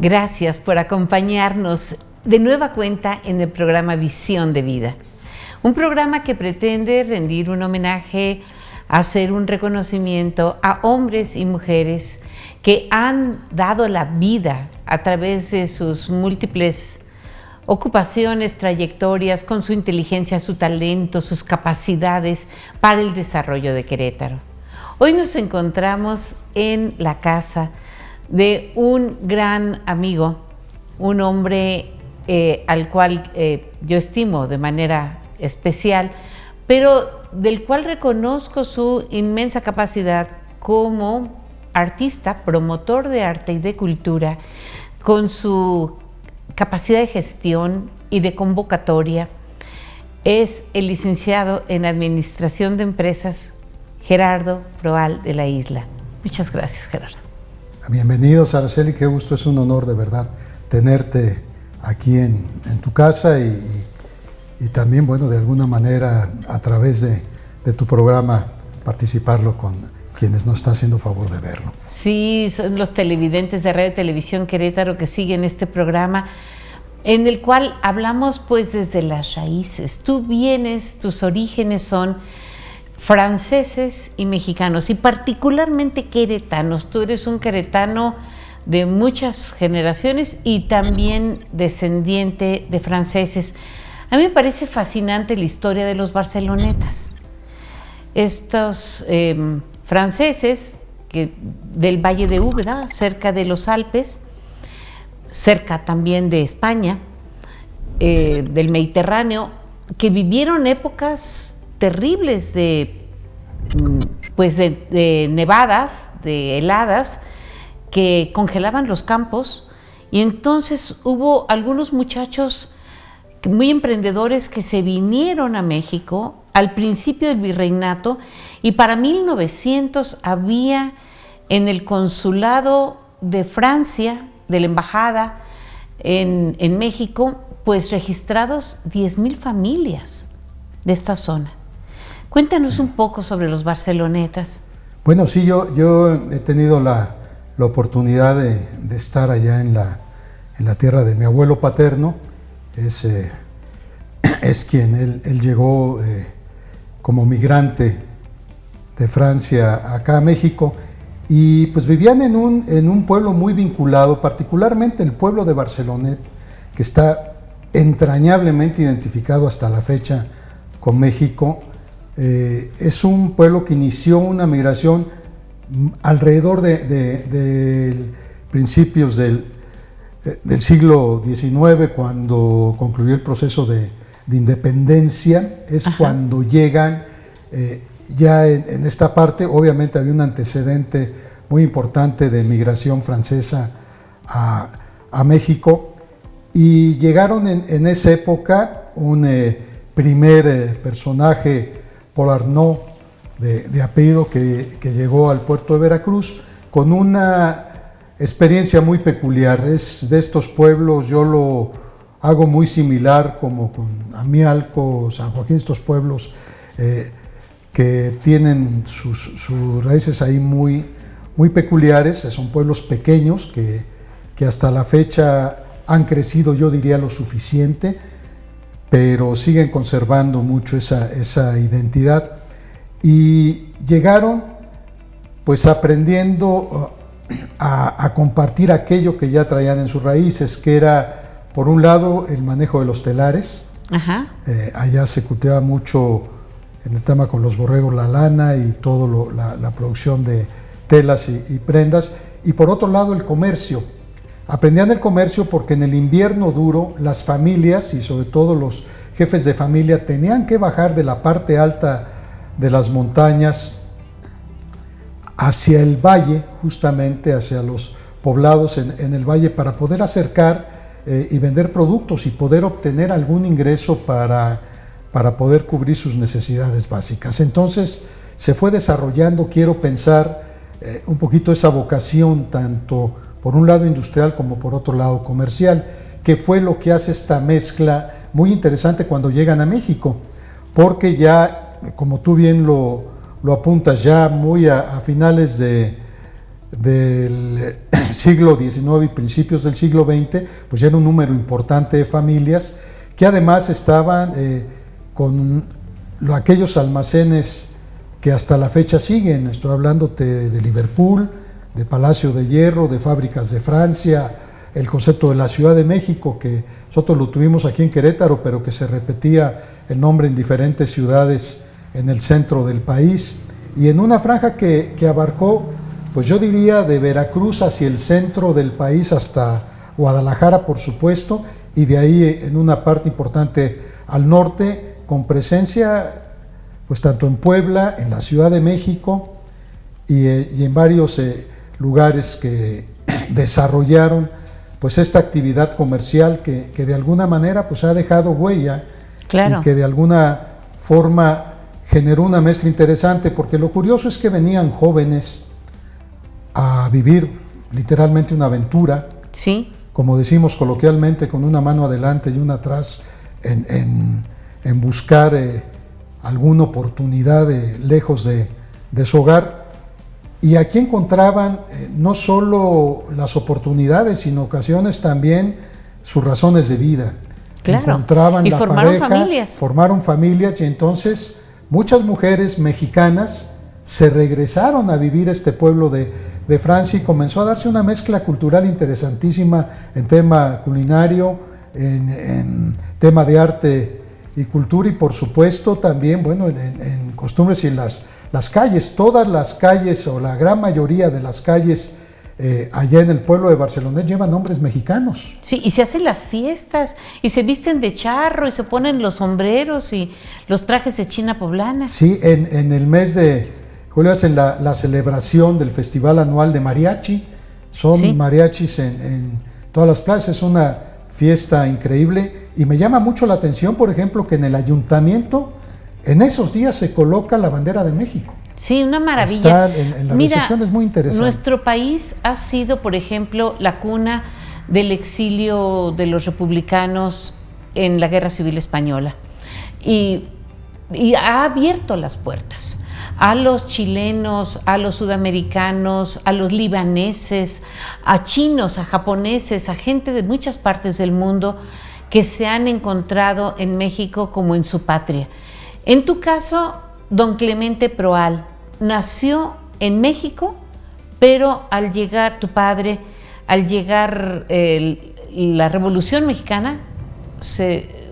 Gracias por acompañarnos de nueva cuenta en el programa Visión de Vida. Un programa que pretende rendir un homenaje, hacer un reconocimiento a hombres y mujeres que han dado la vida a través de sus múltiples ocupaciones, trayectorias, con su inteligencia, su talento, sus capacidades para el desarrollo de Querétaro. Hoy nos encontramos en la casa de un gran amigo, un hombre al cual yo estimo de manera especial, pero del cual reconozco su inmensa capacidad como artista, promotor de arte y de cultura, con su capacidad de gestión y de convocatoria. Es el licenciado en Administración de Empresas, Gerardo Proal de la Isla. Muchas gracias, Gerardo. Bienvenidos, Araceli, qué gusto, es un honor de verdad tenerte aquí en tu casa y también, bueno, de alguna manera a través de tu programa participarlo con quienes nos está haciendo favor de verlo. Sí, son los televidentes de Radio y Televisión Querétaro que siguen este programa en el cual hablamos pues desde las raíces. Tú vienes, tus orígenes son franceses y mexicanos y particularmente queretanos. Tú eres un queretano de muchas generaciones y también descendiente de franceses. A mí me parece fascinante la historia de los barcelonetas. Estos franceses del Valle de Úbeda, cerca de los Alpes, cerca también de España, del Mediterráneo, que vivieron épocas terribles de nevadas, de heladas, que congelaban los campos, y entonces hubo algunos muchachos muy emprendedores que se vinieron a México al principio del virreinato, y para 1900 había en el consulado de Francia, de la embajada en México, pues registrados 10,000 familias de esta zona. Cuéntanos un poco sobre los barcelonetas. Bueno, sí, yo he tenido la oportunidad de estar allá en la tierra de mi abuelo paterno. Es quien él llegó como migrante de Francia acá a México, y pues vivían en un pueblo muy vinculado, particularmente el pueblo de Barcelonet, que está entrañablemente identificado hasta la fecha con México. Es un pueblo que inició una migración alrededor de principios del siglo XIX, cuando concluyó el proceso de independencia. Es Ajá. Cuando llegan ya en esta parte. Obviamente había un antecedente muy importante de migración francesa a México, y llegaron en esa época un primer personaje, Paul Arnaud, de apellido, que llegó al puerto de Veracruz con una experiencia muy peculiar. Es de estos pueblos, yo lo hago muy similar como con Amialco, San Joaquín, estos pueblos que tienen sus raíces ahí muy, muy peculiares. Son pueblos pequeños que hasta la fecha han crecido, yo diría, lo suficiente, pero siguen conservando mucho esa identidad. Y llegaron pues aprendiendo a compartir aquello que ya traían en sus raíces, que era, por un lado, el manejo de los telares. Ajá. Allá se cultiva mucho en el tema con los borregos, la lana y todo la producción de telas y prendas. Y por otro lado, el comercio. Aprendían el comercio porque en el invierno duro las familias, y sobre todo los jefes de familia, tenían que bajar de la parte alta de las montañas hacia el valle, justamente hacia los poblados en el valle, para poder acercar y vender productos y poder obtener algún ingreso para poder cubrir sus necesidades básicas. Entonces se fue desarrollando, quiero pensar, un poquito esa vocación, tanto por un lado industrial como por otro lado comercial, que fue lo que hace esta mezcla muy interesante cuando llegan a México, porque ya, como tú bien lo apuntas, ya muy a finales del siglo XIX y principios del siglo XX, pues ya era un número importante de familias que además estaban con aquellos almacenes que hasta la fecha siguen. Estoy hablándote de Liverpool, de Palacio de Hierro, de Fábricas de Francia, el concepto de la Ciudad de México, que nosotros lo tuvimos aquí en Querétaro, pero que se repetía el nombre en diferentes ciudades en el centro del país, y en una franja que abarcó, pues yo diría, de Veracruz hacia el centro del país hasta Guadalajara, por supuesto, y de ahí en una parte importante al norte, con presencia pues tanto en Puebla, en la Ciudad de México y en varios lugares que desarrollaron pues esta actividad comercial que de alguna manera pues ha dejado huella, claro, y que de alguna forma generó una mezcla interesante, porque lo curioso es que venían jóvenes a vivir literalmente una aventura, sí, como decimos coloquialmente, con una mano adelante y una atrás en buscar alguna oportunidad lejos de su hogar. Y aquí encontraban no solo las oportunidades, sino en ocasiones también sus razones de vida. Claro. Encontraban y la formaron pareja, familias. formaron familias, y entonces muchas mujeres mexicanas se regresaron a vivir a este pueblo de Francia, y comenzó a darse una mezcla cultural interesantísima en tema culinario, en tema de arte y cultura, y por supuesto también, bueno, en costumbres y en las calles. Todas las calles, o la gran mayoría de las calles allá en el pueblo de Barcelonet, llevan nombres mexicanos. Sí, y se hacen las fiestas, y se visten de charro, y se ponen los sombreros y los trajes de china poblana. Sí, en el mes de julio hacen la celebración del festival anual de mariachi. Son sí, mariachis en todas las plazas, es una fiesta increíble, y me llama mucho la atención, por ejemplo, que en el ayuntamiento en esos días se coloca la bandera de México. Sí, una maravilla. Está en la Mira, recepción, es muy interesante. Nuestro país ha sido, por ejemplo, la cuna del exilio de los republicanos en la Guerra Civil Española, y ha abierto las puertas a los chilenos, a los sudamericanos, a los libaneses, a chinos, a japoneses, a gente de muchas partes del mundo que se han encontrado en México como en su patria. En tu caso, don Clemente Proal nació en México, pero al llegar tu padre, al llegar la Revolución Mexicana,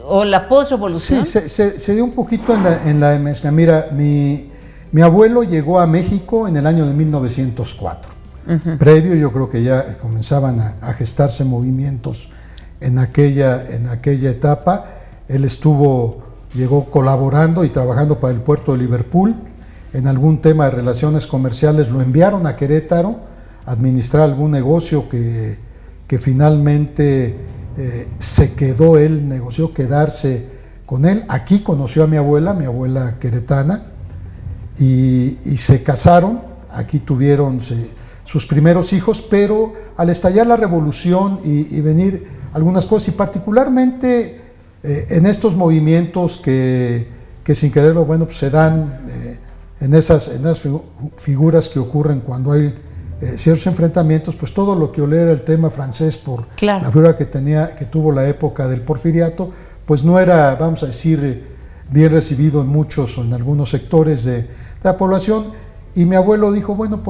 o la posrevolución. Sí, se dio un poquito en la mezcla. Mira, mi abuelo llegó a México en el año de 1904. Uh-huh. Previo, yo creo que ya comenzaban a gestarse movimientos en aquella etapa. Él llegó colaborando y trabajando para el puerto de Liverpool. En algún tema de relaciones comerciales lo enviaron a Querétaro a administrar algún negocio que finalmente se quedó, él negoció quedarse con él. Aquí conoció a mi abuela queretana, y se casaron. Aquí tuvieron sus primeros hijos, pero al estallar la revolución y venir algunas cosas, y particularmente en estos movimientos que sin quererlo, bueno, pues se dan en esas figuras que ocurren cuando hay ciertos enfrentamientos, pues todo lo que olera el tema francés por claro, la figura que tuvo la época del porfiriato, pues no era, vamos a decir, bien recibido en muchos o en algunos sectores de la población. Y mi abuelo dijo, bueno,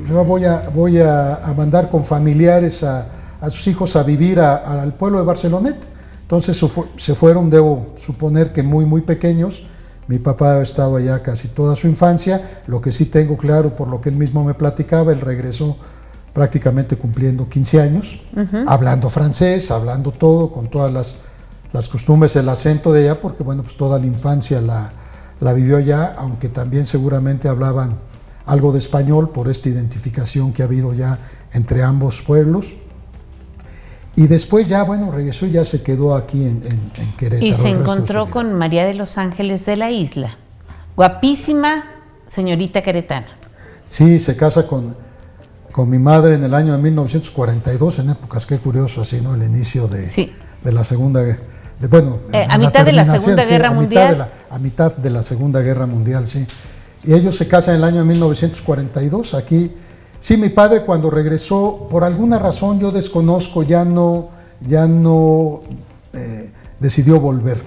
yo voy a mandar con familiares a sus hijos a vivir al pueblo de Barcelonet. Entonces se fueron, debo suponer que muy, muy pequeños. Mi papá ha estado allá casi toda su infancia. Lo que sí tengo claro, por lo que él mismo me platicaba, él regresó prácticamente cumpliendo 15 años, uh-huh, hablando francés, hablando todo, con todas las costumbres, el acento de allá, porque bueno, pues toda la infancia la vivió allá, aunque también seguramente hablaban algo de español por esta identificación que ha habido ya entre ambos pueblos. Y después ya, bueno, regresó y ya se quedó aquí en Querétaro. Y se encontró con María de los Ángeles de la Isla, guapísima señorita queretana. Sí, se casa con mi madre en el año de 1942, en épocas, qué curioso así, ¿no? El inicio de la Segunda Guerra. A mitad de la Segunda Guerra Mundial. A mitad de la Segunda Guerra Mundial, sí. Y ellos se casan en el año de 1942 aquí, Sí, mi padre cuando regresó, por alguna razón yo desconozco, ya no decidió volver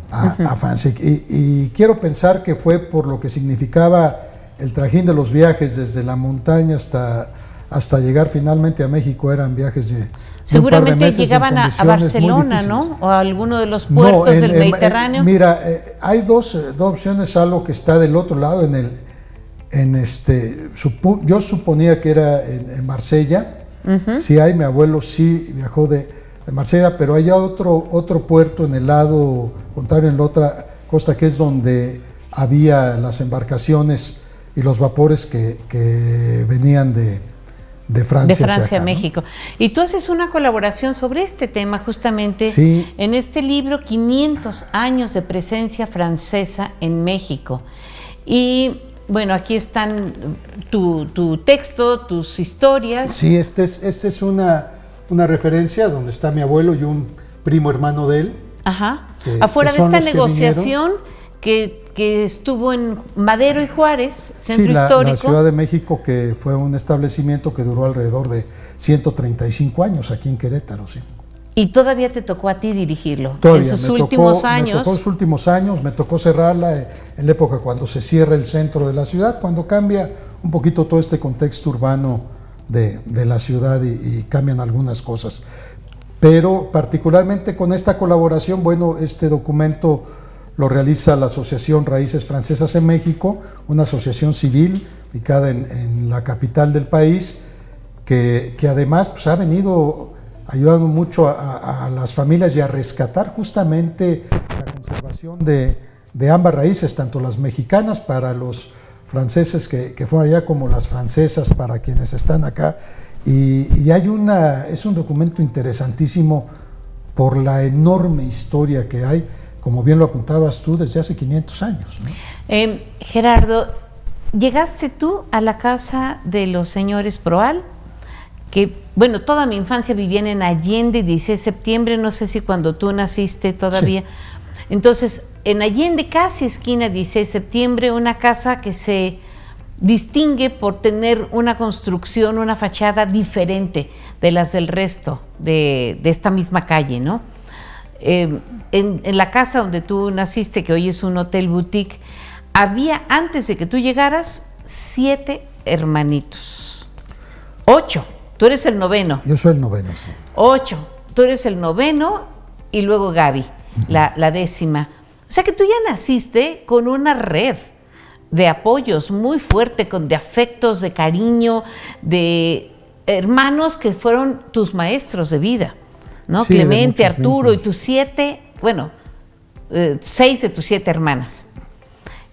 a Francia. Y quiero pensar que fue por lo que significaba el trajín de los viajes desde la montaña hasta llegar finalmente a México. Eran viajes de seguramente un par de meses llegaban a Barcelona, ¿no? O a alguno de los puertos del Mediterráneo. Mira, hay dos opciones, algo que está del otro lado, yo suponía que era en Marsella. Sí hay, mi abuelo sí viajó de Marsella, pero hay otro puerto en el lado contrario, en la otra costa, que es donde había las embarcaciones y los vapores que venían de Francia. De Francia acá, a México. ¿No? Y tú haces una colaboración sobre este tema justamente en este libro, 500 años de presencia francesa en México. Y bueno, aquí están tu texto, tus historias. Sí, esta es una referencia donde está mi abuelo y un primo hermano de él. Ajá. Afuera de esta negociación que estuvo en Madero y Juárez, centro histórico. La Ciudad de México, que fue un establecimiento que duró alrededor de 135 años aquí en Querétaro, sí. Y todavía te tocó a ti dirigirlo, todavía, en sus últimos años. Me tocó los últimos años, me tocó cerrarla en la época cuando se cierra el centro de la ciudad, cuando cambia un poquito todo este contexto urbano de la ciudad y cambian algunas cosas. Pero particularmente con esta colaboración, bueno, este documento lo realiza la Asociación Raíces Francesas en México, una asociación civil ubicada en la capital del país, que además pues, ha venido ayudando mucho a las familias y a rescatar justamente la conservación de ambas raíces, tanto las mexicanas para los franceses que fueron allá como las francesas para quienes están acá. Y es un documento interesantísimo por la enorme historia que hay, como bien lo apuntabas tú, desde hace 500 años, ¿no? Gerardo, ¿llegaste tú a la casa de los señores Proal? Que, bueno, toda mi infancia vivían en Allende, 16 de septiembre, no sé si cuando tú naciste todavía. Sí. Entonces, en Allende, casi esquina 16 de septiembre, una casa que se distingue por tener una construcción, una fachada diferente de las del resto de esta misma calle, ¿no? En la casa donde tú naciste, que hoy es un hotel boutique, había, antes de que tú llegaras, 7 hermanitos. 8. Tú eres el noveno. Yo soy el noveno, sí. 8. Tú eres el noveno y luego Gaby, la 10ª. O sea que tú ya naciste con una red de apoyos muy fuerte, de afectos, de cariño, de hermanos que fueron tus maestros de vida, ¿no? Sí, Clemente, Arturo vínculos. Y tus 7, bueno, 6 de tus 7 hermanas.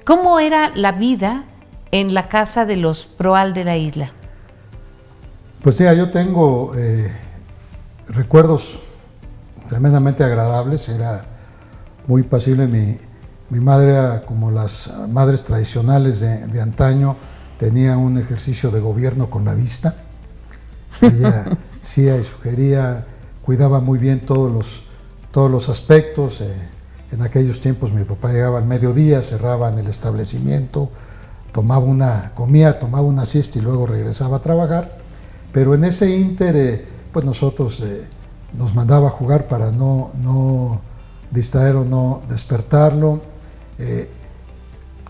¿Cómo era la vida en la casa de los Proal de la isla? Pues sí, yo tengo recuerdos tremendamente agradables. Era muy pasible. Mi madre era como las madres tradicionales de antaño, tenía un ejercicio de gobierno con la vista. Ella sí sugería, cuidaba muy bien todos los aspectos. En aquellos tiempos mi papá llegaba al mediodía, cerraban el establecimiento, comía, tomaba una siesta y luego regresaba a trabajar. Pero en ese ínter, pues nosotros nos mandaba a jugar para no distraer o no despertarlo.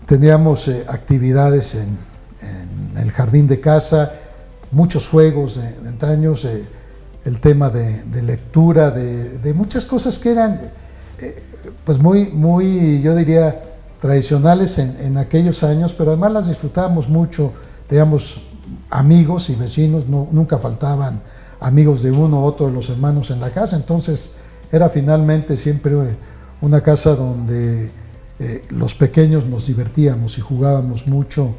Teníamos actividades en el jardín de casa, muchos juegos de antaños, el tema de lectura, de muchas cosas que eran pues muy, yo diría, tradicionales en aquellos años, pero además las disfrutábamos mucho. Teníamos amigos y vecinos, nunca faltaban amigos de uno u otro de los hermanos en la casa, entonces era finalmente siempre una casa donde los pequeños nos divertíamos y jugábamos mucho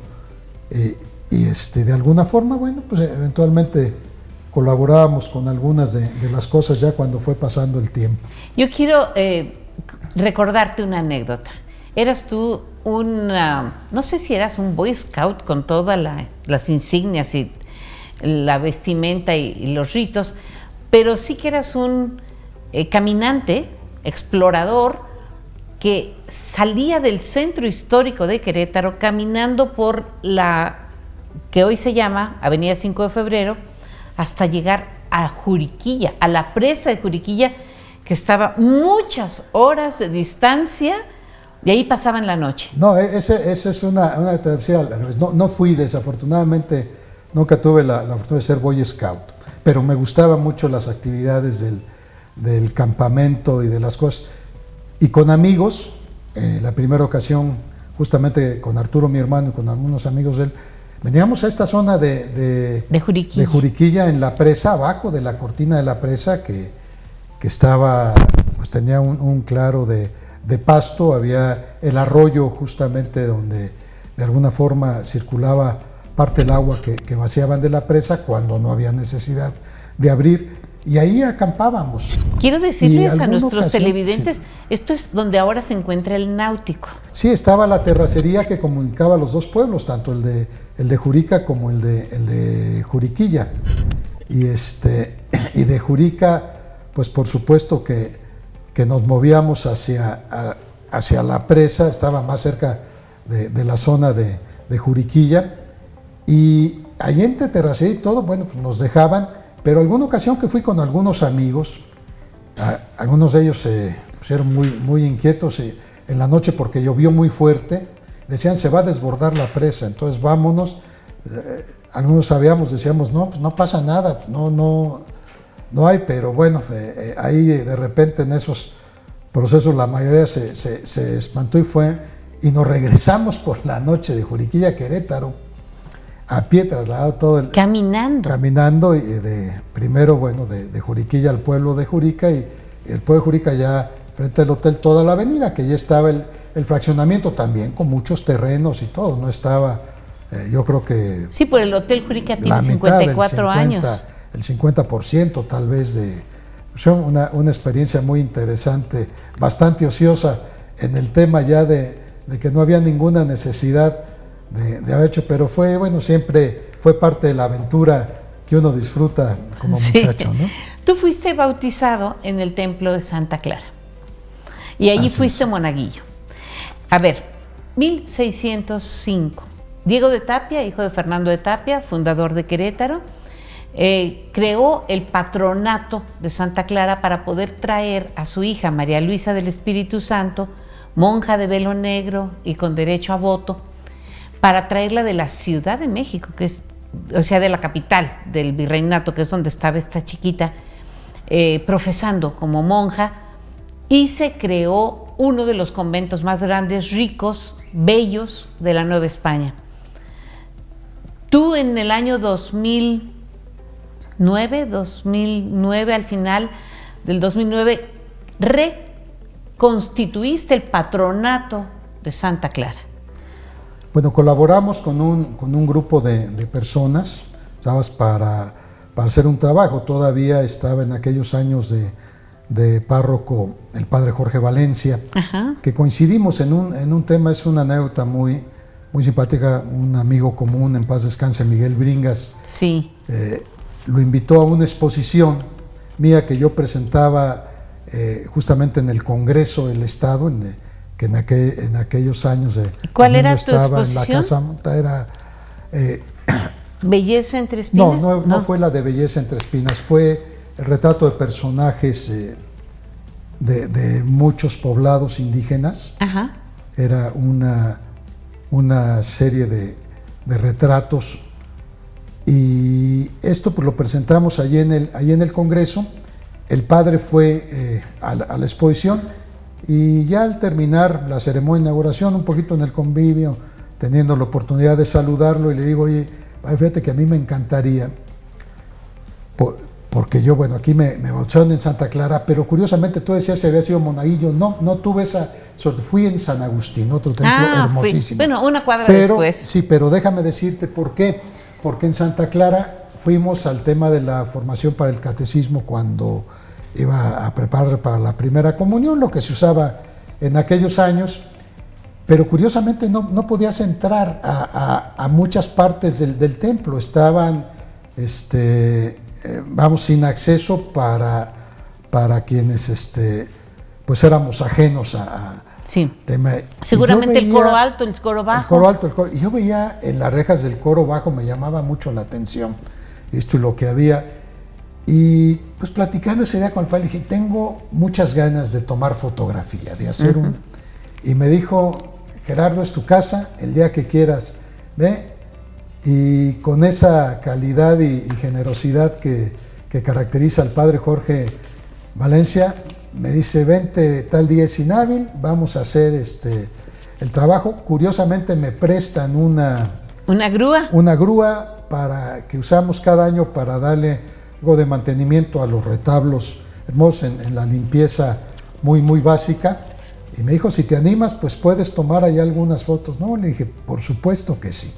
y de alguna forma, bueno, pues eventualmente colaborábamos con algunas de las cosas ya cuando fue pasando el tiempo. Yo quiero recordarte una anécdota. Eras tú no sé si eras un Boy Scout con todas las insignias y la vestimenta y los ritos, pero sí que eras un caminante, explorador, que salía del centro histórico de Querétaro caminando por la que hoy se llama Avenida 5 de Febrero, hasta llegar a Juriquilla, a la presa de Juriquilla, que estaba muchas horas de distancia, y ahí pasaban la noche. No, esa es una travesía al revés. No fui, desafortunadamente, nunca tuve la fortuna de ser Boy Scout, pero me gustaban mucho las actividades del campamento y de las cosas. Y con amigos, la primera ocasión, justamente con Arturo, mi hermano, y con algunos amigos de él, veníamos a esta zona de Juriquilla, en la presa, abajo de la cortina de la presa, que estaba, pues tenía un claro de pasto, había el arroyo justamente donde de alguna forma circulaba parte del agua que vaciaban de la presa cuando no había necesidad de abrir, y ahí acampábamos. Quiero decirles a nuestros televidentes, sí, esto es donde ahora se encuentra el Náutico. Sí, estaba la terracería que comunicaba los dos pueblos, tanto el de Jurica como el de Juriquilla. Y de Jurica, pues por supuesto que nos movíamos hacia la presa, estaba más cerca de la zona de Juriquilla, y ahí entre terracería y todo, bueno, pues nos dejaban, pero alguna ocasión que fui con algunos amigos, algunos de ellos se pusieron muy inquietos en la noche porque llovió muy fuerte, decían se va a desbordar la presa, entonces vámonos. Algunos decíamos no, pues no pasa nada, pues no hay, pero bueno, ahí de repente en esos procesos la mayoría se espantó y nos regresamos por la noche de Juriquilla a Querétaro, a pie, trasladado todo el... Caminando, y primero, bueno, de Juriquilla al pueblo de Jurica, y el pueblo de Jurica ya frente al hotel, toda la avenida, que ya estaba el fraccionamiento también, con muchos terrenos y todo, no estaba, yo creo que... Sí, por el hotel Jurica tiene 54 años. El 50% tal vez de... Una experiencia muy interesante, bastante ociosa en el tema ya de que no había ninguna necesidad de haber hecho, pero siempre fue parte de la aventura que uno disfruta como muchacho, ¿no? Tú fuiste bautizado en el templo de Santa Clara y allí fuiste monaguillo. A ver, 1605, Diego de Tapia, hijo de Fernando de Tapia, fundador de Querétaro, creó el patronato de Santa Clara para poder traer a su hija María Luisa del Espíritu Santo, monja de velo negro y con derecho a voto, para traerla de la Ciudad de México, que es, o sea, de la capital del virreinato, que es donde estaba esta chiquita, profesando como monja, y se creó uno de los conventos más grandes, ricos, bellos de la Nueva España. Tú en el año 2009, al final del 2009, reconstituiste el patronato de Santa Clara. Bueno, colaboramos con un grupo de personas, ¿sabes? Para hacer un trabajo. Todavía estaba en aquellos años de párroco el padre Jorge Valencia, ajá, que coincidimos en un tema. Es una anécdota muy simpática. Un amigo común, en paz descanse, Miguel Bringas, sí, lo invitó a una exposición mía que yo presentaba justamente en el Congreso del Estado, que en aquellos años ¿Cuál era tu exposición? En la Casa Monta era... ¿Belleza entre espinas? No fue la de Belleza entre espinas, fue el retrato de personajes de muchos poblados indígenas. Ajá. Era una serie de retratos, y esto pues lo presentamos allí en el Congreso. El padre fue a la exposición, y ya al terminar la ceremonia de inauguración, un poquito en el convivio, teniendo la oportunidad de saludarlo, y le digo, oye, fíjate que a mí me encantaría, porque yo, bueno, aquí me bautizaron en Santa Clara, pero curiosamente tú decías que había sido monaguillo. No tuve esa suerte, fui en San Agustín, otro templo hermosísimo. Bueno, una cuadra después. Sí, pero déjame decirte por qué. Porque en Santa Clara fuimos al tema de la formación para el catecismo cuando iba a preparar para la primera comunión, lo que se usaba en aquellos años, pero curiosamente no podías entrar a muchas partes del templo. Estaban sin acceso para quienes pues éramos ajenos Sí. Seguramente el coro alto, el coro bajo. El coro alto, el coro. Y yo veía en las rejas del coro bajo, me llamaba mucho la atención esto y lo que había. Y pues platicando ese día con el padre, le dije, tengo muchas ganas de tomar fotografía, de hacer un... Y me dijo, Gerardo, es tu casa, el día que quieras, ve. Y con esa calidad y generosidad que caracteriza al padre Jorge Valencia, me dice, vente tal día es inhábil, vamos a hacer el trabajo. Curiosamente me prestan una grúa. Una grúa para que usamos cada año para darle algo de mantenimiento a los retablos hermosos en la limpieza muy básica. Y me dijo, si te animas, pues puedes tomar ahí algunas fotos. No, le dije, por supuesto que sí.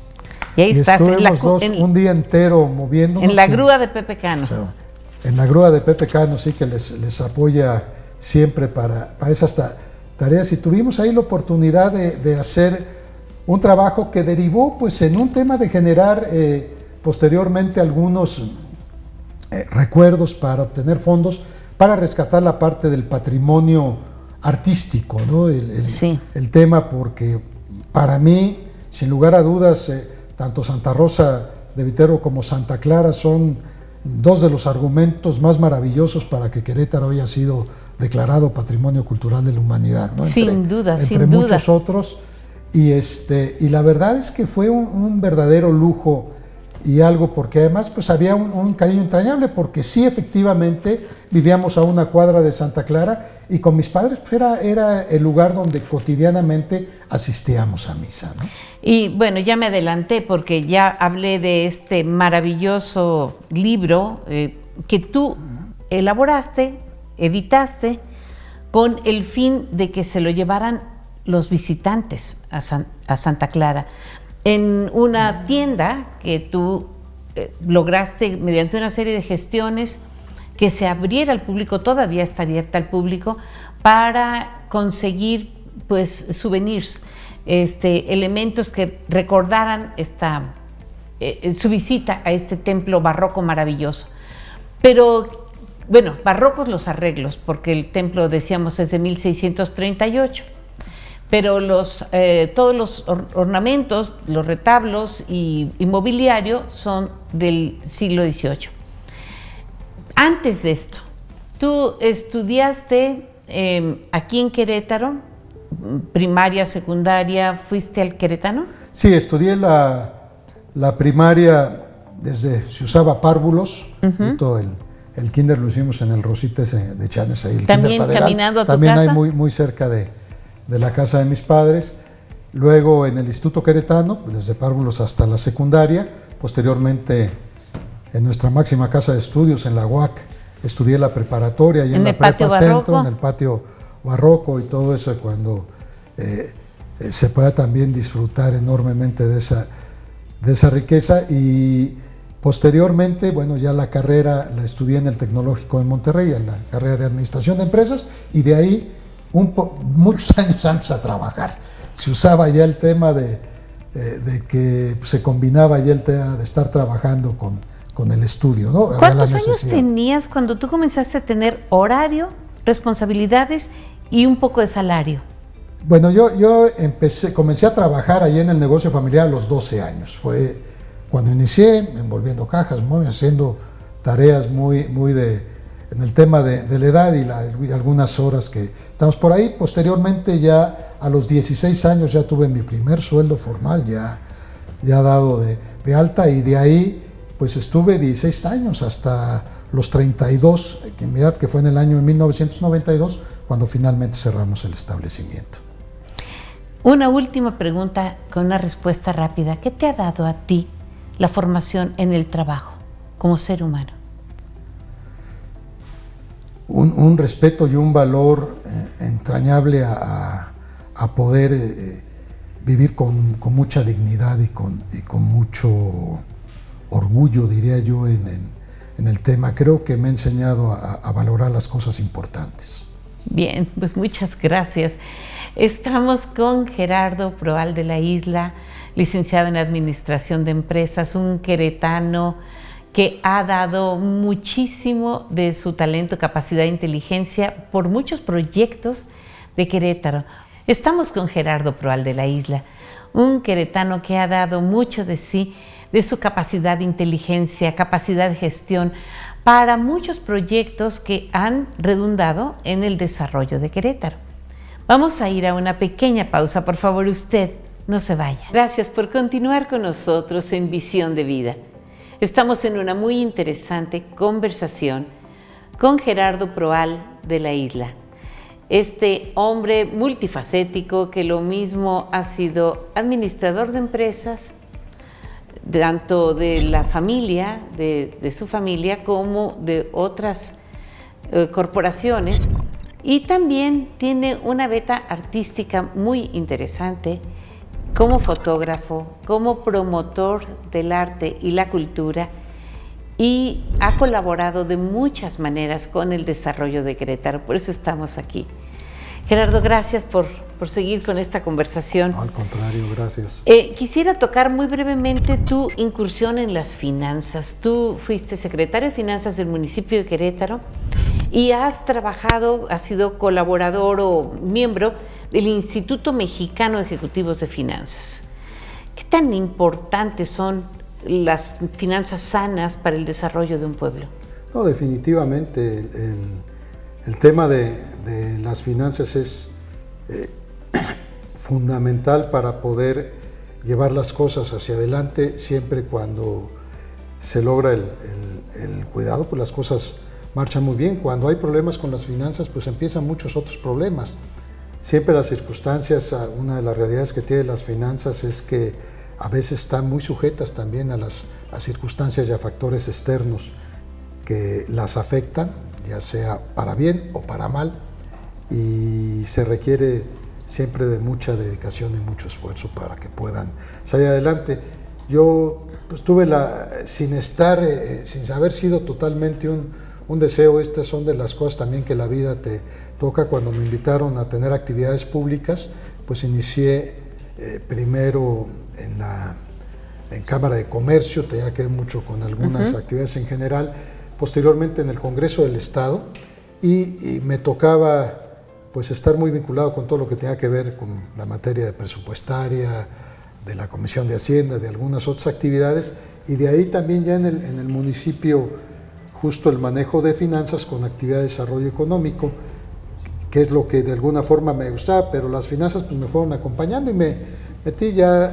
Y ahí estás un día entero moviéndonos. En la grúa de Pepe Cano. O sea, en la grúa de Pepe Cano, sí, que les apoya siempre para esas tareas. Y tuvimos ahí la oportunidad de hacer un trabajo que derivó pues en un tema de generar posteriormente algunos recuerdos para obtener fondos para rescatar la parte del patrimonio artístico, ¿no? Sí. El tema, porque para mí, sin lugar a dudas, tanto Santa Rosa de Viterbo como Santa Clara son dos de los argumentos más maravillosos para que Querétaro haya sido declarado Patrimonio Cultural de la Humanidad, ¿no? Sin duda. Entre muchos otros. Y la verdad es que fue un verdadero lujo y algo, porque además pues había un cariño entrañable, porque sí, efectivamente vivíamos a una cuadra de Santa Clara y con mis padres pues era el lugar donde cotidianamente asistíamos a misa, ¿no? Y bueno, ya me adelanté porque ya hablé de este maravilloso libro que tú elaboraste, editaste, con el fin de que se lo llevaran los visitantes a Santa Clara. En una tienda que tú lograste mediante una serie de gestiones que se abriera al público, todavía está abierta al público, para conseguir pues souvenirs, elementos que recordaran su visita a este templo barroco maravilloso. Pero bueno, barrocos los arreglos, porque el templo, decíamos, es de 1638. Pero todos los ornamentos, los retablos y mobiliario son del siglo XVIII. Antes de esto, tú estudiaste aquí en Querétaro, primaria, secundaria, ¿fuiste al Queretano? Sí, estudié la primaria se usaba párvulos, y todo el kinder lo hicimos en el Rosita de Chanes, ahí el también caminando a tu también casa. También hay muy cerca de la casa de mis padres. Luego en el Instituto Queretano, desde párvulos hasta la secundaria. Posteriormente en nuestra máxima casa de estudios, en la UAC, estudié la preparatoria y en la Prepa Centro, en el patio barroco y todo eso, cuando se pueda también disfrutar enormemente de esa riqueza. Y posteriormente, bueno, ya la carrera la estudié en el Tecnológico de Monterrey, en la carrera de Administración de Empresas, y de ahí muchos años antes a trabajar. Se usaba ya el tema de que se combinaba ya el tema de estar trabajando con el estudio, ¿no? ¿Cuántos años tenías cuando tú comenzaste a tener horario, responsabilidades y un poco de salario? Bueno, yo comencé a trabajar allí en el negocio familiar a los 12 años. Fue cuando inicié, envolviendo cajas, haciendo tareas muy en el tema de la edad y algunas horas que estamos por ahí. Posteriormente, ya a los 16 años, ya tuve mi primer sueldo formal, ya dado de alta, y de ahí pues estuve 16 años hasta los 32, que en mi edad, que fue en el año de 1992, cuando finalmente cerramos el establecimiento. Una última pregunta con una respuesta rápida. ¿Qué te ha dado a ti la formación en el trabajo como ser humano? Un respeto y un valor entrañable a poder vivir con mucha dignidad y con mucho orgullo, diría yo, en el tema. Creo que me ha enseñado a valorar las cosas importantes. Bien, pues muchas gracias. Estamos con Gerardo Proal de la Isla, licenciado en Administración de Empresas, un queretano que ha dado muchísimo de su talento, capacidad e inteligencia por muchos proyectos de Querétaro. Estamos con Gerardo Proal de la Isla, un queretano que ha dado mucho de sí, de su capacidad de inteligencia, capacidad de gestión, para muchos proyectos que han redundado en el desarrollo de Querétaro. Vamos a ir a una pequeña pausa, por favor, usted no se vaya. Gracias por continuar con nosotros en Visión de Vida. Estamos en una muy interesante conversación con Gerardo Proal de la Isla, este hombre multifacético que lo mismo ha sido administrador de empresas, tanto de la familia, de su familia, como de otras corporaciones, y también tiene una beta artística muy interesante como fotógrafo, como promotor del arte y la cultura, y ha colaborado de muchas maneras con el desarrollo de Querétaro. Por eso estamos aquí. Gerardo, gracias por seguir con esta conversación. No, al contrario, gracias. Quisiera tocar muy brevemente tu incursión en las finanzas. Tú fuiste secretario de Finanzas del municipio de Querétaro y has trabajado, has sido colaborador o miembro del Instituto Mexicano de Ejecutivos de Finanzas. ¿Qué tan importantes son las finanzas sanas para el desarrollo de un pueblo? No, definitivamente el tema de las finanzas es fundamental para poder llevar las cosas hacia adelante. Siempre cuando se logra el cuidado, pues las cosas marchan muy bien. Cuando hay problemas con las finanzas, pues empiezan muchos otros problemas. Siempre las circunstancias, una de las realidades que tienen las finanzas es que a veces están muy sujetas también a circunstancias y a factores externos que las afectan, ya sea para bien o para mal, y se requiere siempre de mucha dedicación y mucho esfuerzo para que puedan salir adelante. Yo pues tuve sin haber sido totalmente un deseo, estas son de las cosas también que la vida te toca. Cuando me invitaron a tener actividades públicas, pues inicié primero en Cámara de Comercio, tenía que ver mucho con algunas actividades en general, posteriormente en el Congreso del Estado, y me tocaba pues estar muy vinculado con todo lo que tenía que ver con la materia de presupuestaria, de la Comisión de Hacienda, de algunas otras actividades, y de ahí también ya en el municipio justo el manejo de finanzas con actividad de desarrollo económico, que es lo que de alguna forma me gustaba, pero las finanzas pues me fueron acompañando y me metí ya,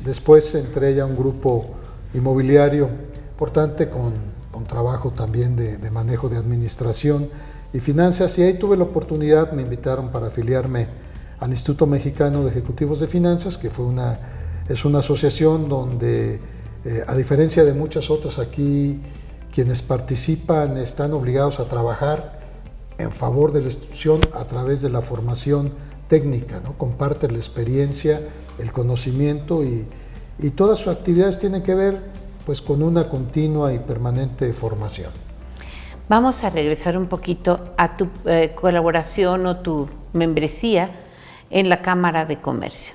después entré ya a un grupo inmobiliario importante con trabajo también de manejo de administración y finanzas, y ahí tuve la oportunidad, me invitaron para afiliarme al Instituto Mexicano de Ejecutivos de Finanzas, que es una asociación donde, a diferencia de muchas otras, aquí quienes participan están obligados a trabajar en favor de la institución a través de la formación técnica, ¿no? Comparten la experiencia, el conocimiento y todas sus actividades tienen que ver pues con una continua y permanente formación. Vamos a regresar un poquito a tu colaboración o tu membresía en la Cámara de Comercio.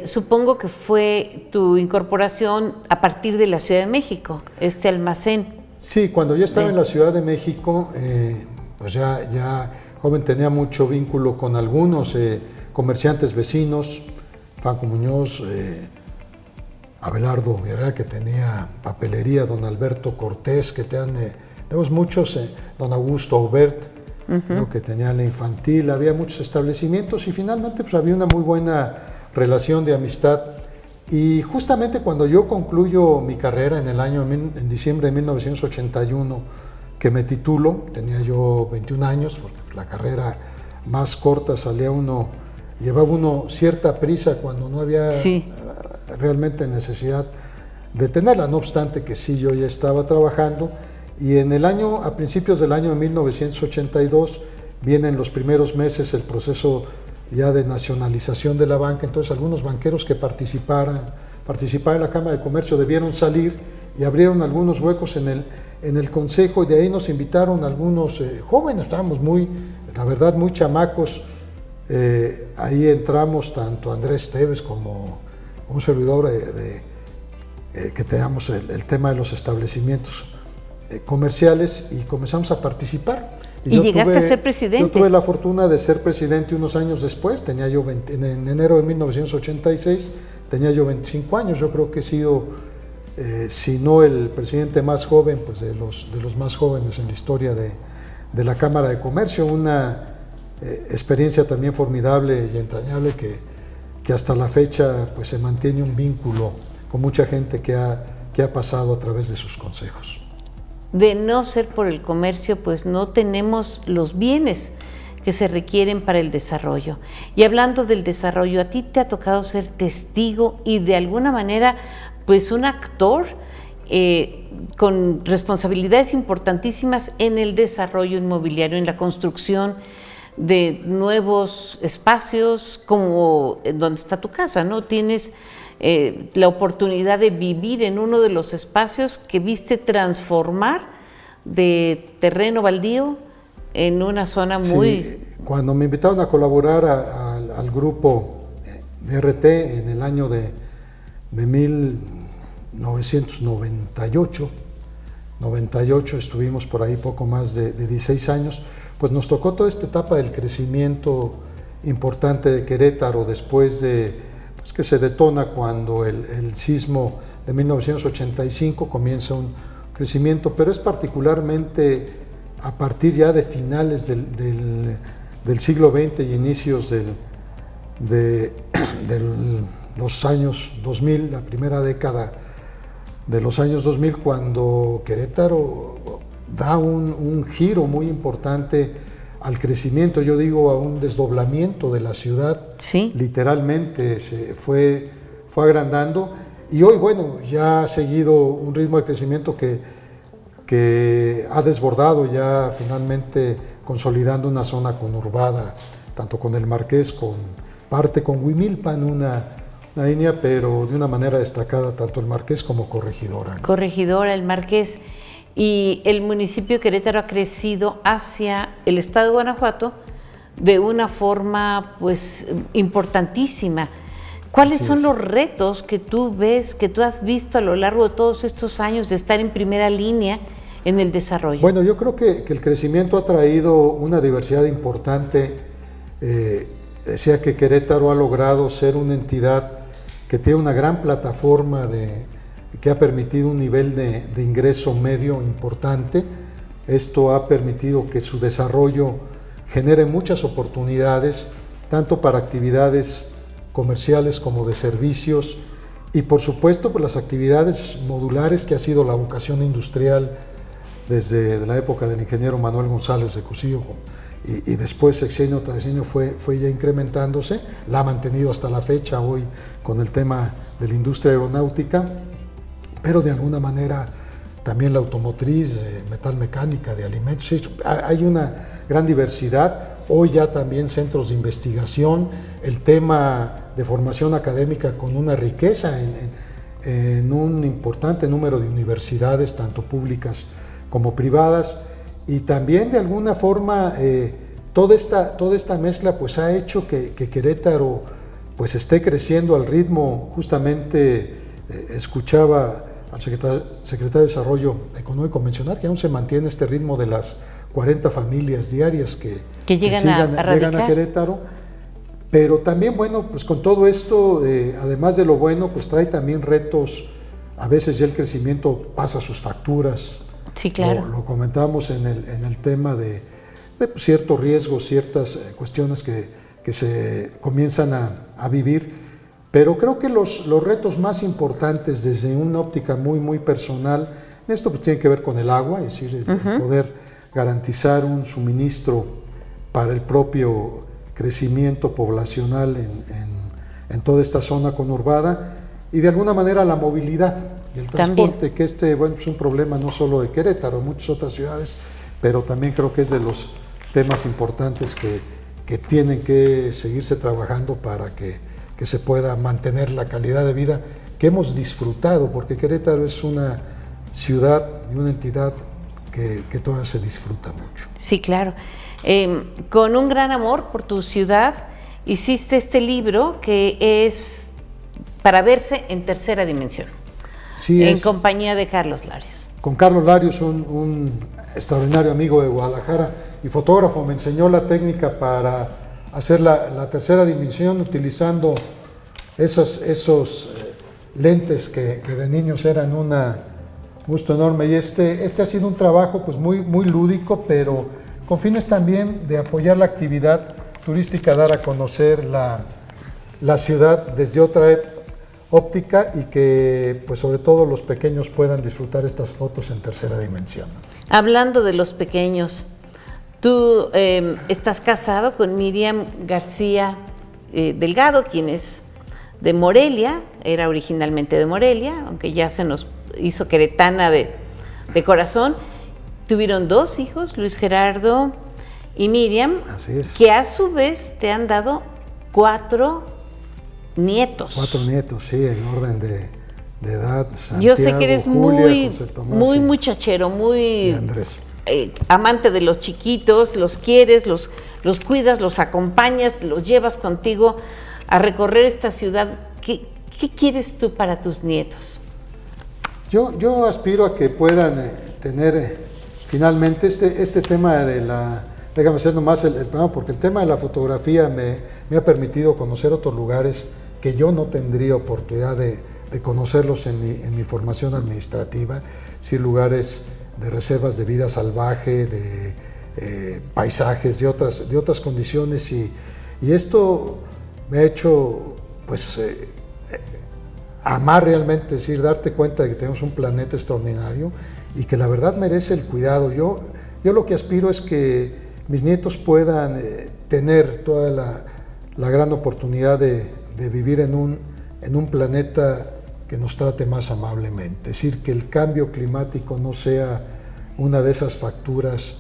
Supongo que fue tu incorporación a partir de la Ciudad de México, este almacén. Sí, cuando yo estaba en la Ciudad de México, pues ya joven tenía mucho vínculo con algunos comerciantes vecinos, Franco Muñoz, Abelardo Villarreal, que tenía papelería, don Alberto Cortés, que tenemos muchos, don Augusto Aubert, ¿no? Que tenía la infantil, había muchos establecimientos y finalmente pues había una muy buena relación de amistad. Y justamente cuando yo concluyo mi carrera en diciembre de 1981, que me titulo, tenía yo 21 años, porque la carrera más corta llevaba uno cierta prisa cuando no había realmente necesidad de tenerla, no obstante que sí, yo ya estaba trabajando, y a principios del año de 1982 vienen los primeros meses el proceso ya de nacionalización de la banca. Entonces algunos banqueros que participaban en la Cámara de Comercio debieron salir y abrieron algunos huecos en el consejo, y de ahí nos invitaron algunos jóvenes, estábamos la verdad muy chamacos, ahí entramos tanto Andrés Teves como un servidor que teníamos el tema de los establecimientos comerciales, y comenzamos a participar. ¿Y llegaste a ser presidente? Yo tuve la fortuna de ser presidente unos años después, tenía yo en enero de 1986, tenía yo 25 años, yo creo que he sido, si no el presidente más joven, pues de los más jóvenes en la historia de la Cámara de Comercio, una experiencia también formidable y entrañable que hasta la fecha pues se mantiene un vínculo con mucha gente que ha pasado a través de sus consejos. De no ser por el comercio, pues no tenemos los bienes que se requieren para el desarrollo. Y hablando del desarrollo, a ti te ha tocado ser testigo y de alguna manera, pues un actor con responsabilidades importantísimas en el desarrollo inmobiliario, en la construcción de nuevos espacios, como donde está tu casa, ¿no? Tienes la oportunidad de vivir en uno de los espacios que viste transformar de terreno baldío en una zona muy... Sí, cuando me invitaron a colaborar al grupo de RT en el año de 1998, estuvimos por ahí poco más de 16 años, pues nos tocó toda esta etapa del crecimiento importante de Querétaro después de pues que se detona cuando el sismo de 1985 comienza un crecimiento, pero es particularmente a partir ya de finales del siglo XX y inicios de los años 2000, la primera década de los años 2000, cuando Querétaro da un giro muy importante al crecimiento, yo digo a un desdoblamiento de la ciudad, sí, literalmente se fue agrandando, y hoy, bueno, ya ha seguido un ritmo de crecimiento que ha desbordado ya finalmente consolidando una zona conurbada, tanto con el Marqués, parte con Huimilpan, una línea, pero de una manera destacada tanto el Marqués como Corregidora. Corregidora, el Marqués. Y el municipio de Querétaro ha crecido hacia el estado de Guanajuato de una forma pues importantísima. ¿Cuáles son los retos que tú ves, que tú has visto a lo largo de todos estos años de estar en primera línea en el desarrollo? Bueno, yo creo que el crecimiento ha traído una diversidad importante. Decía que Querétaro ha logrado ser una entidad que tiene una gran plataforma que ha permitido un nivel de ingreso medio importante. Esto ha permitido que su desarrollo genere muchas oportunidades, tanto para actividades comerciales como de servicios, y por supuesto por las actividades modulares, que ha sido la vocación industrial desde la época del ingeniero Manuel González de Cusillo, y después sexenio tras sexenio fue ya incrementándose, la ha mantenido hasta la fecha hoy con el tema de la industria aeronáutica, pero de alguna manera también la automotriz, metalmecánica, de alimentos. Sí, hay una gran diversidad. Hoy ya también centros de investigación, el tema de formación académica con una riqueza en un importante número de universidades, tanto públicas como privadas, y también de alguna forma toda esta mezcla pues ha hecho que Querétaro pues esté creciendo al ritmo. Justamente escuchaba al secretario de Desarrollo Económico mencionar que aún se mantiene este ritmo de las 40 familias diarias que llegan a Querétaro, pero también, bueno, pues con todo esto, además de lo bueno, pues trae también retos. A veces ya el crecimiento pasa sus facturas. Sí, claro. Lo comentábamos en el tema de ciertos riesgos, ciertas cuestiones que se comienzan a vivir. Pero creo que los retos más importantes desde una óptica muy, muy personal, esto pues tiene que ver con el agua, es decir, el poder garantizar un suministro para el propio crecimiento poblacional en toda esta zona conurbada, y de alguna manera la movilidad y el transporte, también. Que bueno, es un problema no solo de Querétaro, muchas otras ciudades, pero también creo que es de los temas importantes que tienen que seguirse trabajando para que se pueda mantener la calidad de vida que hemos disfrutado, porque Querétaro es una ciudad y una entidad que todavía se disfruta mucho. Sí, claro. Con un gran amor por tu ciudad, hiciste este libro que es para verse en tercera dimensión, sí, en compañía de Carlos Larios. Con Carlos Larios, un extraordinario amigo de Guadalajara, y fotógrafo, me enseñó la técnica para hacer la tercera dimensión utilizando esos lentes que de niños eran un gusto enorme. Y este ha sido un trabajo pues muy lúdico, pero con fines también de apoyar la actividad turística, dar a conocer la ciudad desde otra óptica y que pues sobre todo los pequeños puedan disfrutar estas fotos en tercera dimensión. Hablando de los pequeños, tú estás casado con Miriam García Delgado, quien es de Morelia, era originalmente de Morelia, aunque ya se nos hizo queretana de corazón. Tuvieron 2 hijos, Luis Gerardo y Miriam, así es, que a su vez te han dado 4 nietos. 4 nietos, sí, en orden de edad. Santiago, yo sé que eres Julia, José Tomás muy muchachero, muy Andrés. Amante de los chiquitos, los quieres, los cuidas, los acompañas, los llevas contigo a recorrer esta ciudad. ¿Qué quieres tú para tus nietos? Yo aspiro a que puedan tener finalmente este tema de déjame hacer nomás el programa, porque el tema de la fotografía me ha permitido conocer otros lugares que yo no tendría oportunidad de conocerlos en mi formación administrativa, sí, lugares de reservas de vida salvaje, de paisajes, de otras condiciones, y esto me ha hecho pues amar realmente, es decir, darte cuenta de que tenemos un planeta extraordinario y que la verdad merece el cuidado. Yo lo que aspiro es que mis nietos puedan tener toda la gran oportunidad de vivir en un planeta que nos trate más amablemente, es decir, que el cambio climático no sea una de esas facturas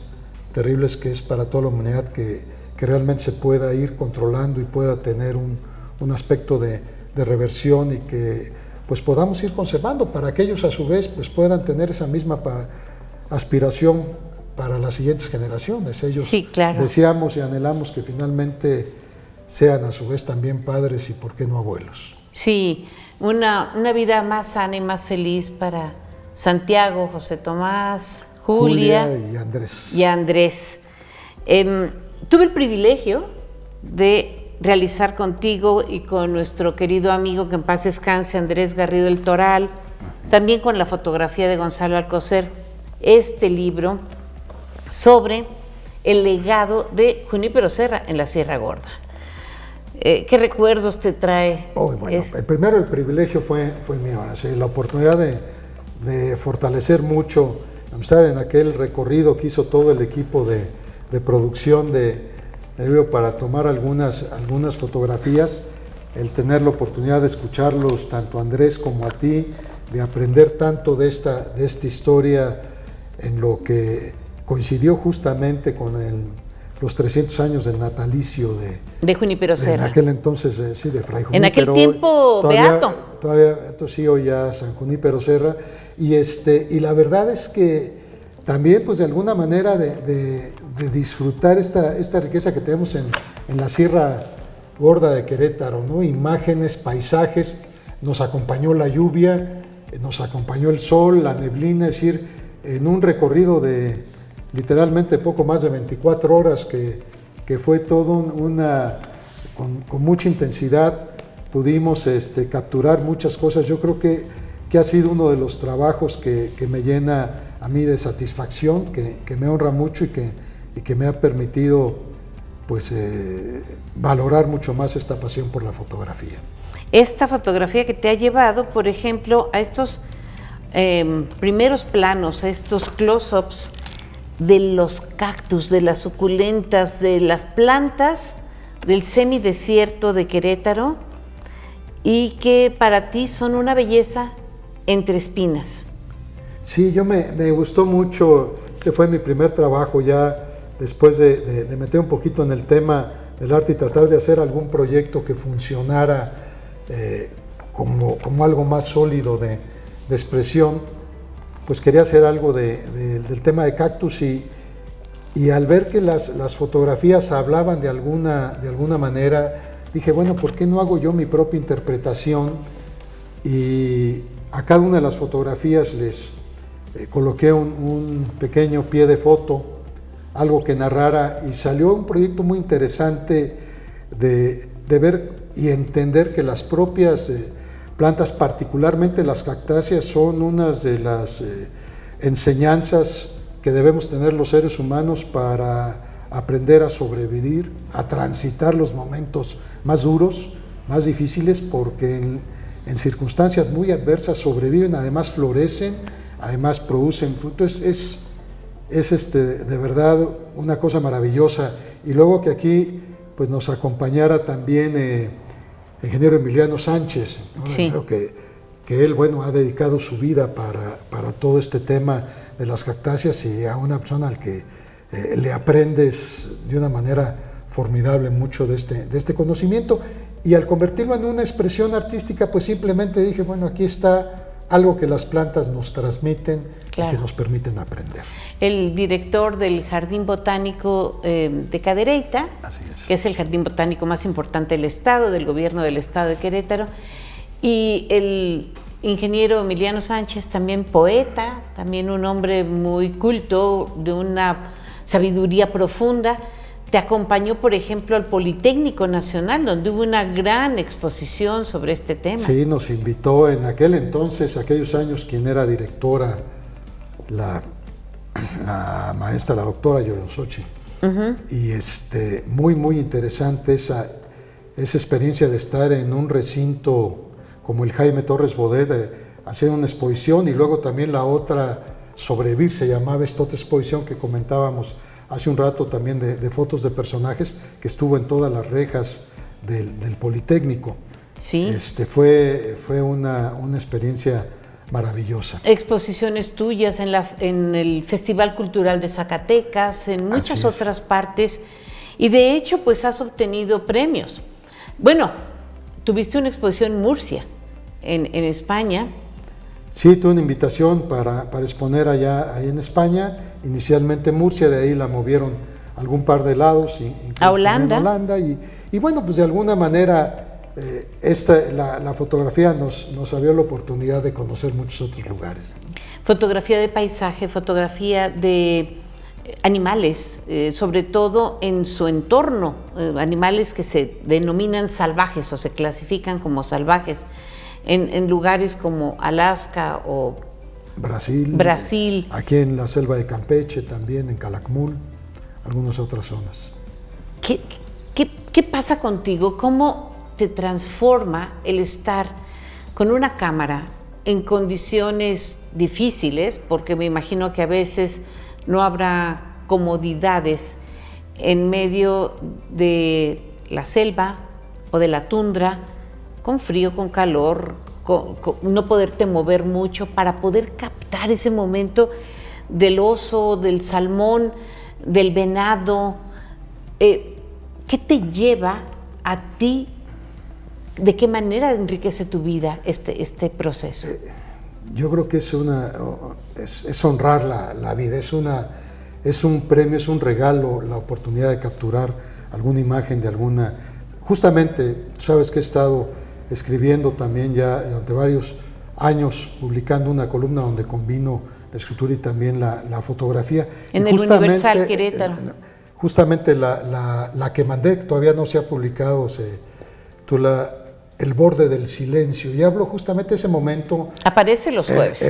terribles que es para toda la humanidad, que realmente se pueda ir controlando y pueda tener un aspecto de reversión, y que pues podamos ir conservando para que ellos a su vez pues puedan tener esa misma aspiración para las siguientes generaciones. Ellos sí, claro, deseamos y anhelamos que finalmente sean a su vez también padres y por qué no abuelos. Sí, una vida más sana y más feliz para Santiago, José Tomás, Julia y Andrés. Tuve el privilegio de realizar contigo y con nuestro querido amigo, que en paz descanse, Andrés Garrido del Toral, también con la fotografía de Gonzalo Alcocer, este libro sobre el legado de Junípero Serra en la Sierra Gorda. ¿Qué recuerdos te trae? Bueno, primero el privilegio fue mío, ¿sí? La oportunidad de fortalecer mucho en aquel recorrido que hizo todo el equipo de producción del libro para tomar algunas fotografías, el tener la oportunidad de escucharlos tanto a Andrés como a ti, de aprender tanto de esta historia, en lo que coincidió justamente con los 300 años del natalicio de Junípero Serra. En aquel entonces, sí, de Fray Junípero. En aquel tiempo beato. Todavía, entonces sí, hoy ya San Junípero Serra. Y la verdad es que también, pues de alguna manera, de disfrutar esta riqueza que tenemos en la Sierra Gorda de Querétaro, ¿no? Imágenes, paisajes, nos acompañó la lluvia, nos acompañó el sol, la neblina, es decir, en un recorrido de literalmente poco más de 24 horas, que fue todo con mucha intensidad, pudimos capturar muchas cosas. Yo creo que ha sido uno de los trabajos que me llena a mí de satisfacción, que me honra mucho y que me ha permitido pues valorar mucho más esta pasión por la fotografía. Esta fotografía que te ha llevado, por ejemplo, a estos primeros planos, a estos close-ups de los cactus, de las suculentas, de las plantas del semidesierto de Querétaro, y que para ti son una belleza entre espinas. Sí, me gustó mucho, ese fue mi primer trabajo ya después de meter un poquito en el tema del arte y tratar de hacer algún proyecto que funcionara como algo más sólido de expresión. Pues quería hacer algo del tema de cactus, y al ver que las fotografías hablaban de alguna manera, dije, bueno, ¿por qué no hago yo mi propia interpretación? Y a cada una de las fotografías les coloqué un pequeño pie de foto algo que narrara, y salió un proyecto muy interesante de ver y entender que las propias plantas, particularmente las cactáceas, son unas de las enseñanzas que debemos tener los seres humanos para aprender a sobrevivir, a transitar los momentos más duros, más difíciles, porque en circunstancias muy adversas sobreviven, además florecen, además producen frutos. Es de verdad una cosa maravillosa. Y luego que aquí pues nos acompañara también el ingeniero Emiliano Sánchez, ¿no? Sí. Creo que él, bueno, ha dedicado su vida para todo este tema de las cactáceas, y a una persona al que le aprendes de una manera formidable mucho de este conocimiento, y al convertirlo en una expresión artística, pues simplemente dije, bueno, aquí está algo que las plantas nos transmiten, claro, y que nos permiten aprender. El director del Jardín Botánico de Cadereyta, que es el jardín botánico más importante del estado, del gobierno del estado de Querétaro, y el ingeniero Emiliano Sánchez, también poeta, también un hombre muy culto, de una sabiduría profunda, te acompañó, por ejemplo, al Politécnico Nacional, donde hubo una gran exposición sobre este tema. Sí, nos invitó en aquel entonces, aquellos años, quien era directora, la maestra, la doctora Yoyosochi. Y muy, muy interesante esa experiencia de estar en un recinto como el Jaime Torres Bodet, hacer una exposición, y luego también la otra, Sobrevivir, se llamaba esta otra exposición que comentábamos hace un rato también, de fotos de personajes, que estuvo en todas las rejas del Politécnico. Sí. Fue una experiencia maravillosa. Exposiciones tuyas en el Festival Cultural de Zacatecas, en muchas otras partes, y de hecho pues has obtenido premios. Bueno, tuviste una exposición en Murcia, en España. Sí, tuve una invitación para exponer ahí en España, inicialmente en Murcia, de ahí la movieron algún par de lados, a Holanda. Y bueno, pues de alguna manera la fotografía nos abrió la oportunidad de conocer muchos otros lugares. Fotografía de paisaje, fotografía de animales, sobre todo en su entorno, animales que se denominan salvajes o se clasifican como salvajes, en lugares como Alaska o Brasil. Aquí en la selva de Campeche también, en Calakmul, algunas otras zonas. ¿Qué pasa contigo? ¿Cómo te transforma el estar con una cámara en condiciones difíciles? Porque me imagino que a veces no habrá comodidades en medio de la selva o de la tundra, con frío, con calor, con no poderte mover mucho, para poder captar ese momento del oso, del salmón, del venado. ¿Qué te lleva a ti? ¿De qué manera enriquece tu vida este proceso? Yo creo que es honrar la vida, es un premio, es un regalo, la oportunidad de capturar alguna imagen de alguna. Justamente, sabes que he estado escribiendo también ya durante varios años, publicando una columna donde combino la escritura y también la fotografía. En el Universal Querétaro. Justamente la que mandé, que todavía no se ha publicado, El borde del silencio, y hablo justamente de ese momento. Aparece los jueves.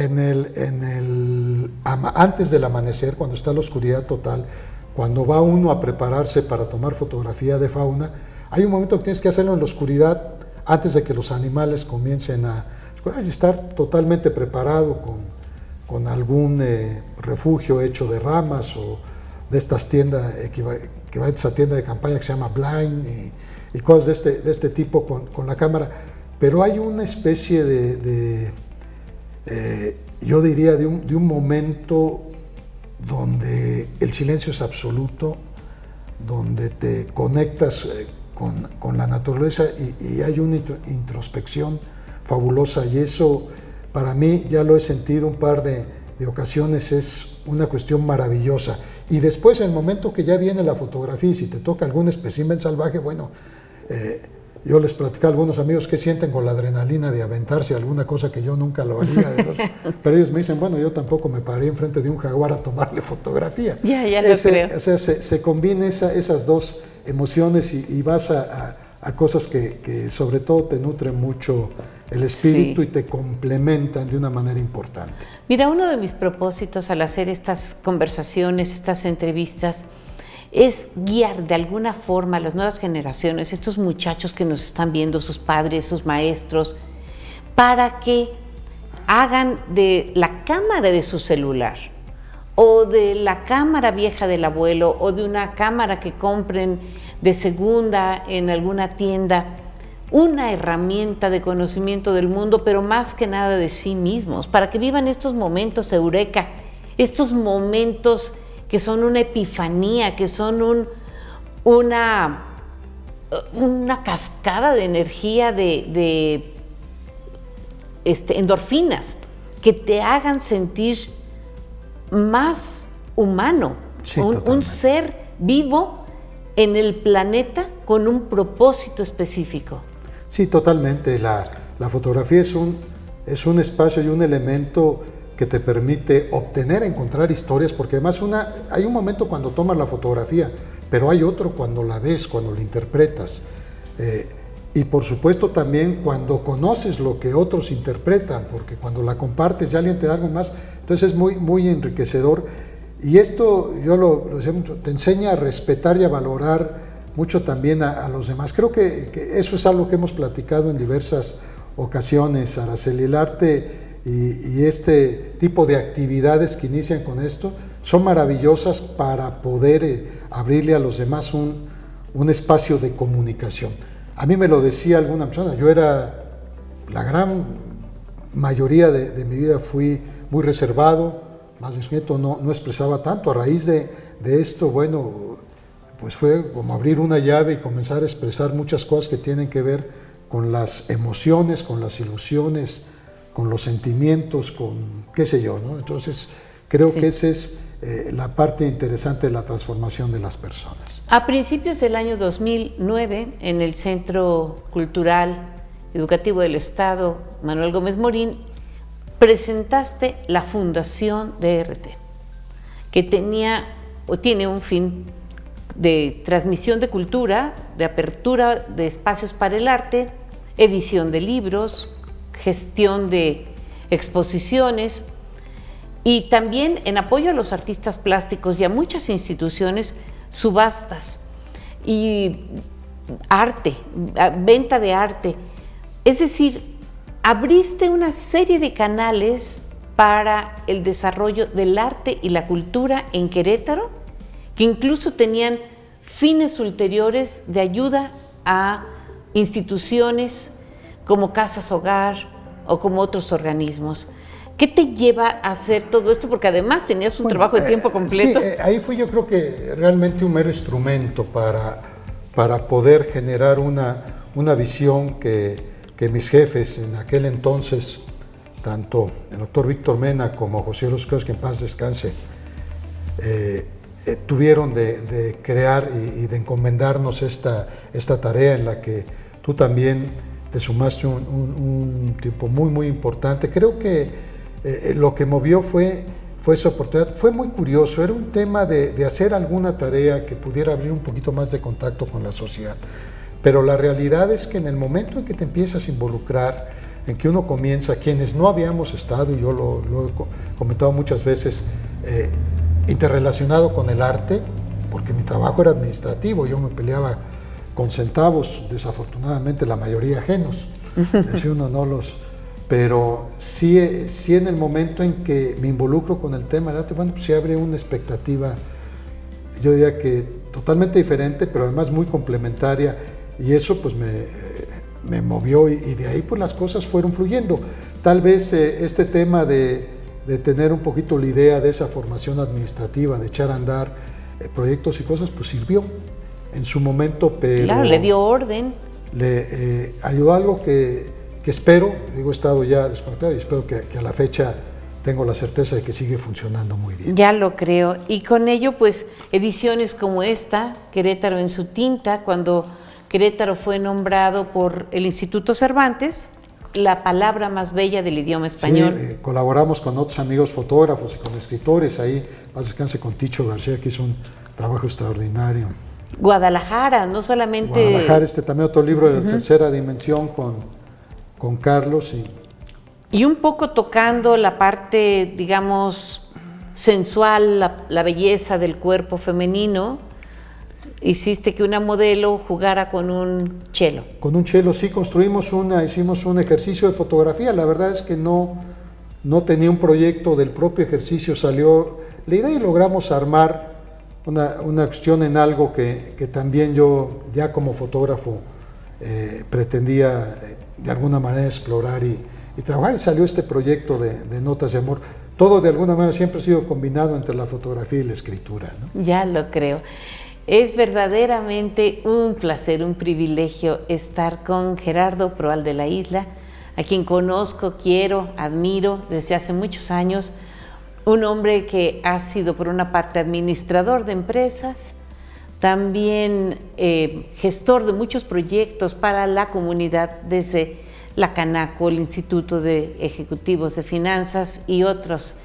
Antes del amanecer, cuando está la oscuridad total, cuando va uno a prepararse para tomar fotografía de fauna, hay un momento que tienes que hacerlo en la oscuridad, antes de que los animales comiencen a estar totalmente preparado con algún refugio hecho de ramas, o de estas tiendas equivalentes a tienda de campaña que se llama Blind, y cosas de este tipo con la cámara. Pero hay una especie yo diría, de un momento donde el silencio es absoluto, donde te conectas con la naturaleza, y hay una introspección fabulosa, y eso para mí, ya lo he sentido un par de ocasiones, es una cuestión maravillosa. Y después, en el momento que ya viene la fotografía, y si te toca algún espécimen salvaje, bueno, yo les platicé a algunos amigos que sienten con la adrenalina de aventarse alguna cosa que yo nunca lo haría. Pero ellos me dicen, bueno, yo tampoco me pararía enfrente de un jaguar a tomarle fotografía. Ya lo creo. O sea, se combina esas dos emociones y vas a cosas que sobre todo te nutren mucho el espíritu y te complementan de una manera importante. Mira, uno de mis propósitos al hacer estas conversaciones, estas entrevistas, es guiar de alguna forma a las nuevas generaciones, estos muchachos que nos están viendo, sus padres, sus maestros, para que hagan de la cámara de su celular o de la cámara vieja del abuelo o de una cámara que compren de segunda en alguna tienda una herramienta de conocimiento del mundo, pero más que nada de sí mismos, para que vivan estos momentos eureka, estos momentos que son una epifanía, que son una cascada de energía, de endorfinas, que te hagan sentir más humano, sí, un ser vivo en el planeta con un propósito específico. Sí, totalmente. La fotografía es un espacio y un elemento que te permite encontrar historias, porque además hay un momento cuando tomas la fotografía, pero hay otro cuando la ves, cuando la interpretas. Y por supuesto también cuando conoces lo que otros interpretan, porque cuando la compartes y alguien te da algo más, entonces es muy, muy enriquecedor. Y esto, yo lo decía mucho, te enseña a respetar y a valorar mucho también a los demás. Creo que eso es algo que hemos platicado en diversas ocasiones, Araceli. El arte y este tipo de actividades que inician con esto son maravillosas para poder abrirle a los demás un espacio de comunicación. A mí me lo decía alguna persona, yo era, la gran mayoría de mi vida fui muy reservado, más discreto, no expresaba tanto. A raíz de esto, bueno, pues fue como abrir una llave y comenzar a expresar muchas cosas que tienen que ver con las emociones, con las ilusiones, con los sentimientos, con qué sé yo, ¿no? Entonces, creo que esa es la parte interesante de la transformación de las personas. A principios del año 2009, en el Centro Cultural Educativo del Estado, Manuel Gómez Morín, presentaste la Fundación DRT, que tiene un fin de transmisión de cultura, de apertura de espacios para el arte, edición de libros, gestión de exposiciones y también en apoyo a los artistas plásticos y a muchas instituciones, subastas y arte, venta de arte. Es decir, abriste una serie de canales para el desarrollo del arte y la cultura en Querétaro, que incluso tenían fines ulteriores de ayuda a instituciones como Casas Hogar o como otros organismos. ¿Qué te lleva a hacer todo esto? Porque además tenías un trabajo de tiempo completo. Sí, ahí fui yo creo que realmente un mero instrumento para poder generar una visión que mis jefes en aquel entonces, tanto el doctor Víctor Mena como José Roscos, que en paz descanse, tuvieron de crear y de encomendarnos esta tarea en la que tú también te sumaste un tiempo muy, muy importante. Creo que lo que movió fue esa oportunidad. Fue muy curioso, era un tema de hacer alguna tarea que pudiera abrir un poquito más de contacto con la sociedad. Pero la realidad es que en el momento en que te empiezas a involucrar, en que uno comienza, quienes no habíamos estado, y yo lo he comentado muchas veces, interrelacionado con el arte, porque mi trabajo era administrativo, yo me peleaba con centavos, desafortunadamente la mayoría ajenos, decía uno no los... Pero sí en el momento en que me involucro con el tema del arte, bueno, pues se abre una expectativa, yo diría que totalmente diferente, pero además muy complementaria, y eso pues me movió y de ahí pues las cosas fueron fluyendo. Tal vez este tema de tener un poquito la idea de esa formación administrativa, de echar a andar proyectos y cosas, pues sirvió en su momento, pero... Claro, le dio orden. Le ayudó algo que espero, digo, he estado ya desconectado y espero que a la fecha tengo la certeza de que sigue funcionando muy bien. Ya lo creo. Y con ello, pues, ediciones como esta, Querétaro en su tinta, cuando Querétaro fue nombrado por el Instituto Cervantes la palabra más bella del idioma español. Sí, colaboramos con otros amigos fotógrafos y con escritores, ahí más descanse con Ticho García, que hizo un trabajo extraordinario. Guadalajara, no solamente... Guadalajara, también otro libro de la tercera dimensión con Carlos. Y un poco tocando la parte, digamos, sensual, la belleza del cuerpo femenino, hiciste que una modelo jugara con un chelo. Con un chelo, sí, hicimos un ejercicio de fotografía. La verdad es que no tenía un proyecto del propio ejercicio, salió la idea y logramos armar una acción en algo que también yo ya como fotógrafo pretendía de alguna manera explorar y trabajar, y salió este proyecto de Notas de Amor. Todo de alguna manera siempre ha sido combinado entre la fotografía y la escritura, ¿no? Ya lo creo. Es verdaderamente un placer, un privilegio estar con Gerardo Proal de la Isla, a quien conozco, quiero, admiro desde hace muchos años, un hombre que ha sido por una parte administrador de empresas, también gestor de muchos proyectos para la comunidad desde la Canaco, el Instituto de Ejecutivos de Finanzas y otras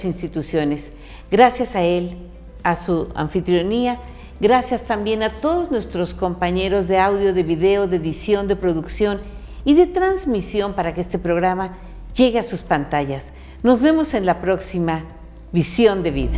instituciones. Gracias a él, a su anfitrionía, gracias también a todos nuestros compañeros de audio, de video, de edición, de producción y de transmisión para que este programa llegue a sus pantallas. Nos vemos en la próxima Visión de Vida.